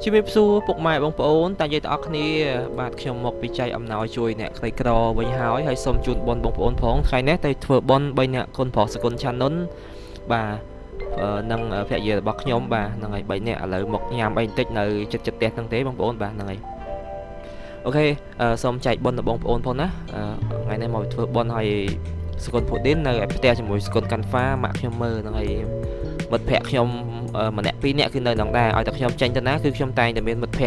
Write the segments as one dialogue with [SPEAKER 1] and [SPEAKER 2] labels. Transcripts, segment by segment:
[SPEAKER 1] ชีวิตสู้ปกหมายบงปอนแต่ยัยตอกนี่บาดขยมหมกปีใจอำนาวช่วยเนี่ยใครกรอไว้หายให้สมจุดบอลบงปอนพ้องใครเนี่ยแต่เถื่อบอลใบเนี่ยคนผอสกุลชันนั้นบานังแผลเยอะบักยมบานังไงใบเนี่ยอะไรหมกยามใบติดในจุดเตะทั้งเตะบงปอนบานังไงโอเคสมใจบอลบงปอนพ้องนะไงในหมดเถื่อบอลให้สกุลผู้ดิ้นในเตะจมูกสกุลกันฟ้าหมากขยมมือนังไงหมดแผลขยมมันเนี่ยปีเนี่ยคือในหนังได้เอาแต่ขยมใจจะนะคือขยมใจแต่เป็นหมดแผล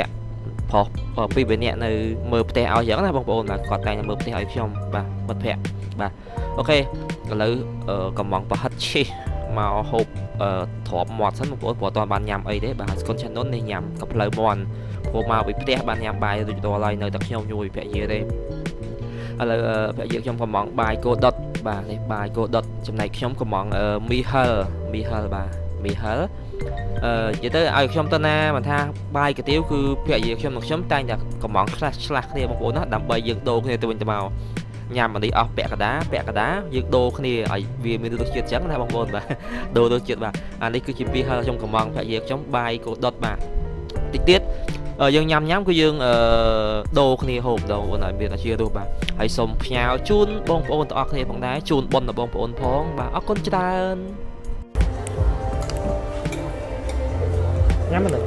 [SPEAKER 1] พอปีเป็นเนี่ยในมือเตะเอาอย่างนั้นบางคนนะกอดใจในมือเตะเอาขยมบ่หมดแผลบ่โอเคก็เลยกำมองประหัตชีมาหกถอดหมดสั้นบางคนปวดตอนบานยำไอ้เด้บ่คนชั้นนั้นในยำกับเลยมอนพอมาไปเตะบานยำใบตัวอะไรในตะขยมอยู่แผลเยอะเลยอะไรแผลเยอะขยมกำมองใบโกดดบ่ในใบโกดดจำในขยมกำมองมีเฮลบ่มีเฮลvậy tới ai trong tên mà tha bay cái tiêu cứ việc gì trong một chấm tay là còn món slash này một bộ nó đậm bay dựng đồ này từ bên màu nhằm mà đi off bẹ cả đá dựng đồ này ở vì mình được chuyện trắng là bong bồn và đồ được chuyện và anh đi cứ chìm vi hơn trong còn món phải việc trong bay của đợt mà tích tiết ở dương nhằm nhắm cái dương đồ này hộp đồ này biệt là chưa đồ bà hãy sống nhào chun bong bồn off này bóng đá chun bồn là bong bồn phong và con cha nhắm mình rồi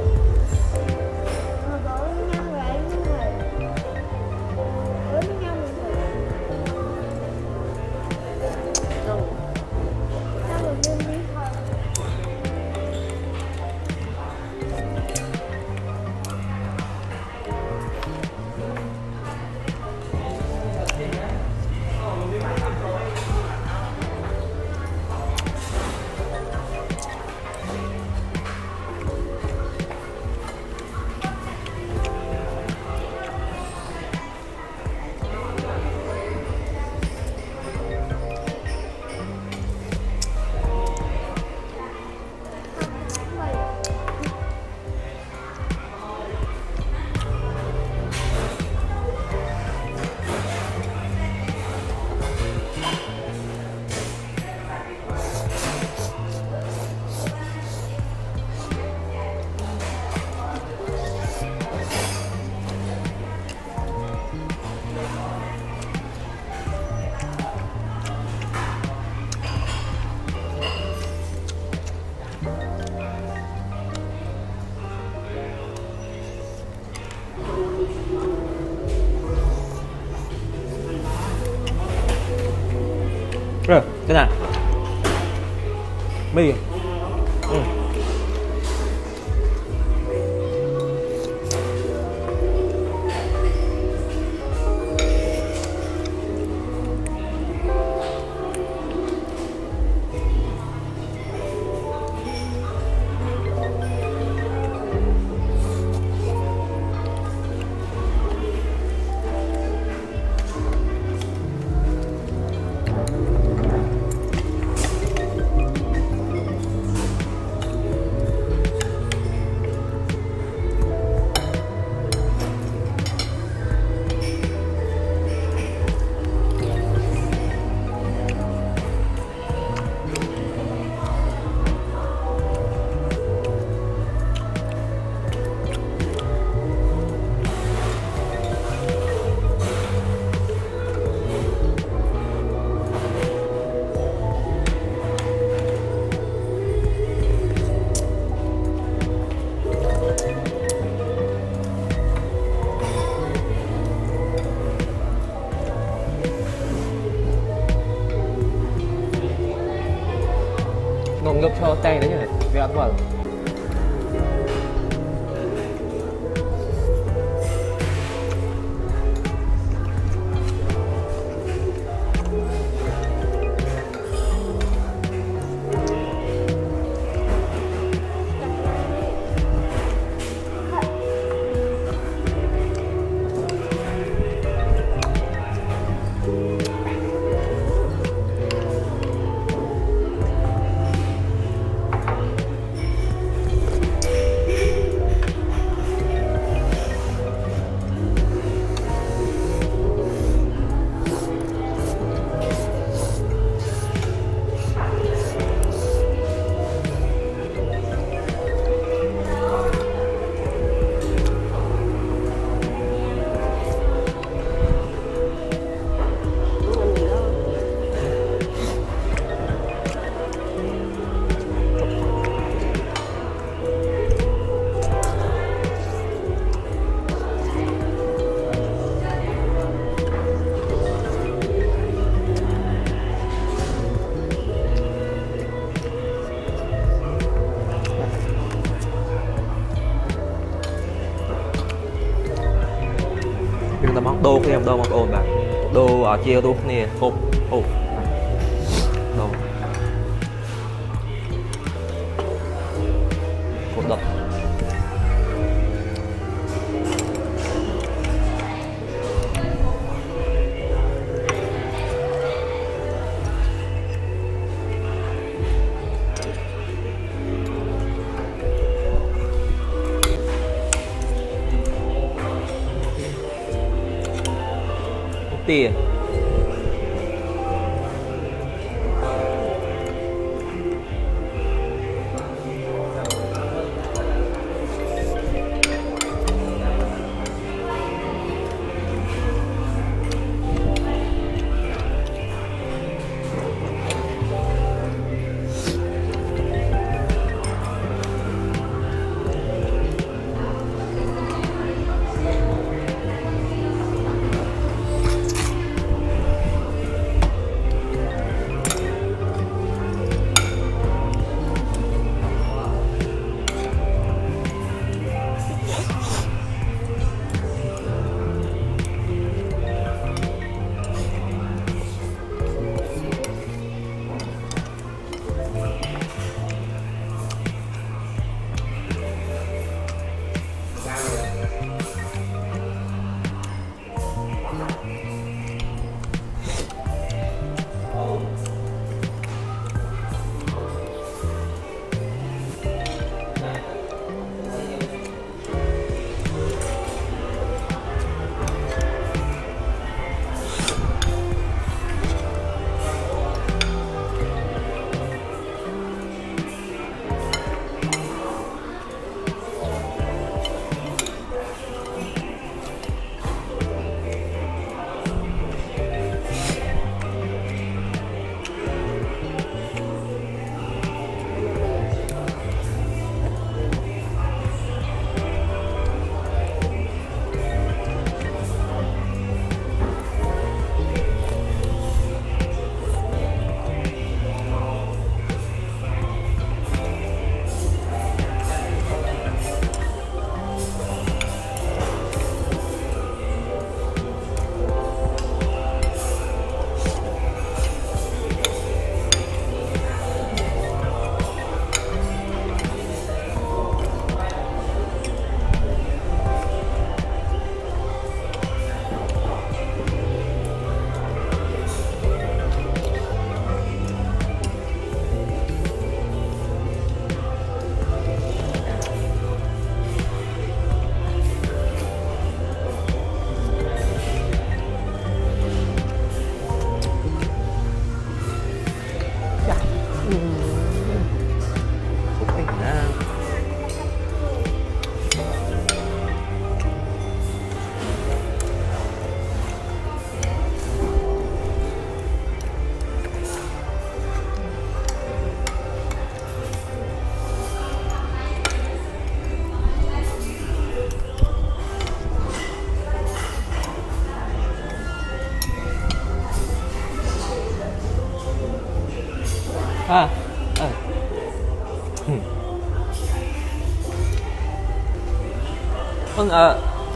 [SPEAKER 1] thế nào mì ngon ngập cho tay đấy nhỉ về ăn vào ដូរគ្នាម្ដងបងប្អូនបាទដូរជារសគ្នាហូបដូរគោដុតទា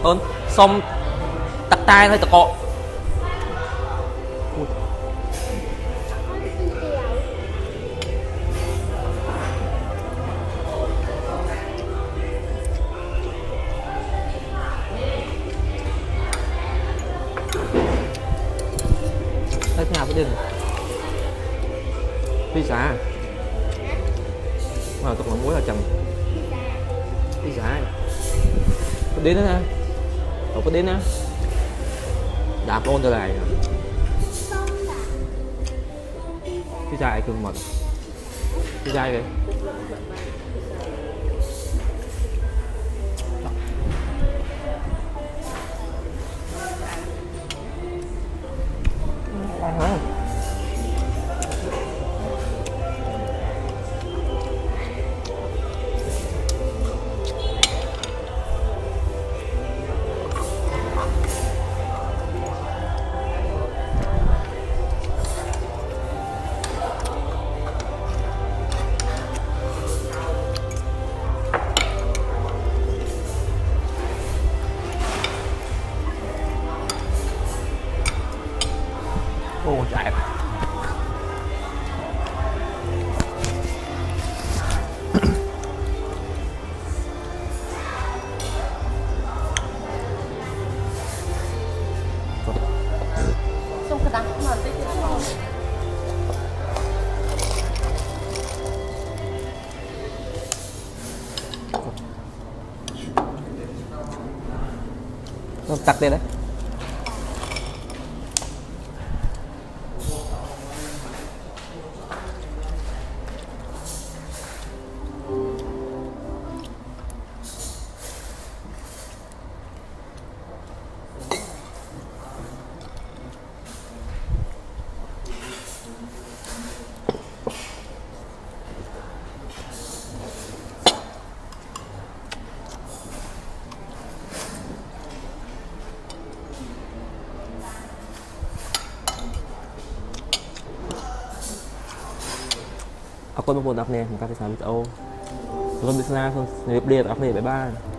[SPEAKER 1] អូនសុំទឹកតែហើយតកកហើយញ៉ាំទៅពីសាមកទឹកមួយអញ្ចឹងពីសាប្រទេសណាប្រទេសណាដាក់បងទៅlại cái dài cường mật cái dài đấy แซ่บ
[SPEAKER 2] ส่งกระดังมาได้ที่เรา
[SPEAKER 1] ตักđây đấy Aku mau buat apa nih? Makasih sampai tahu. Kalau bisa langsung nyelip dia apa nih? Bye bye.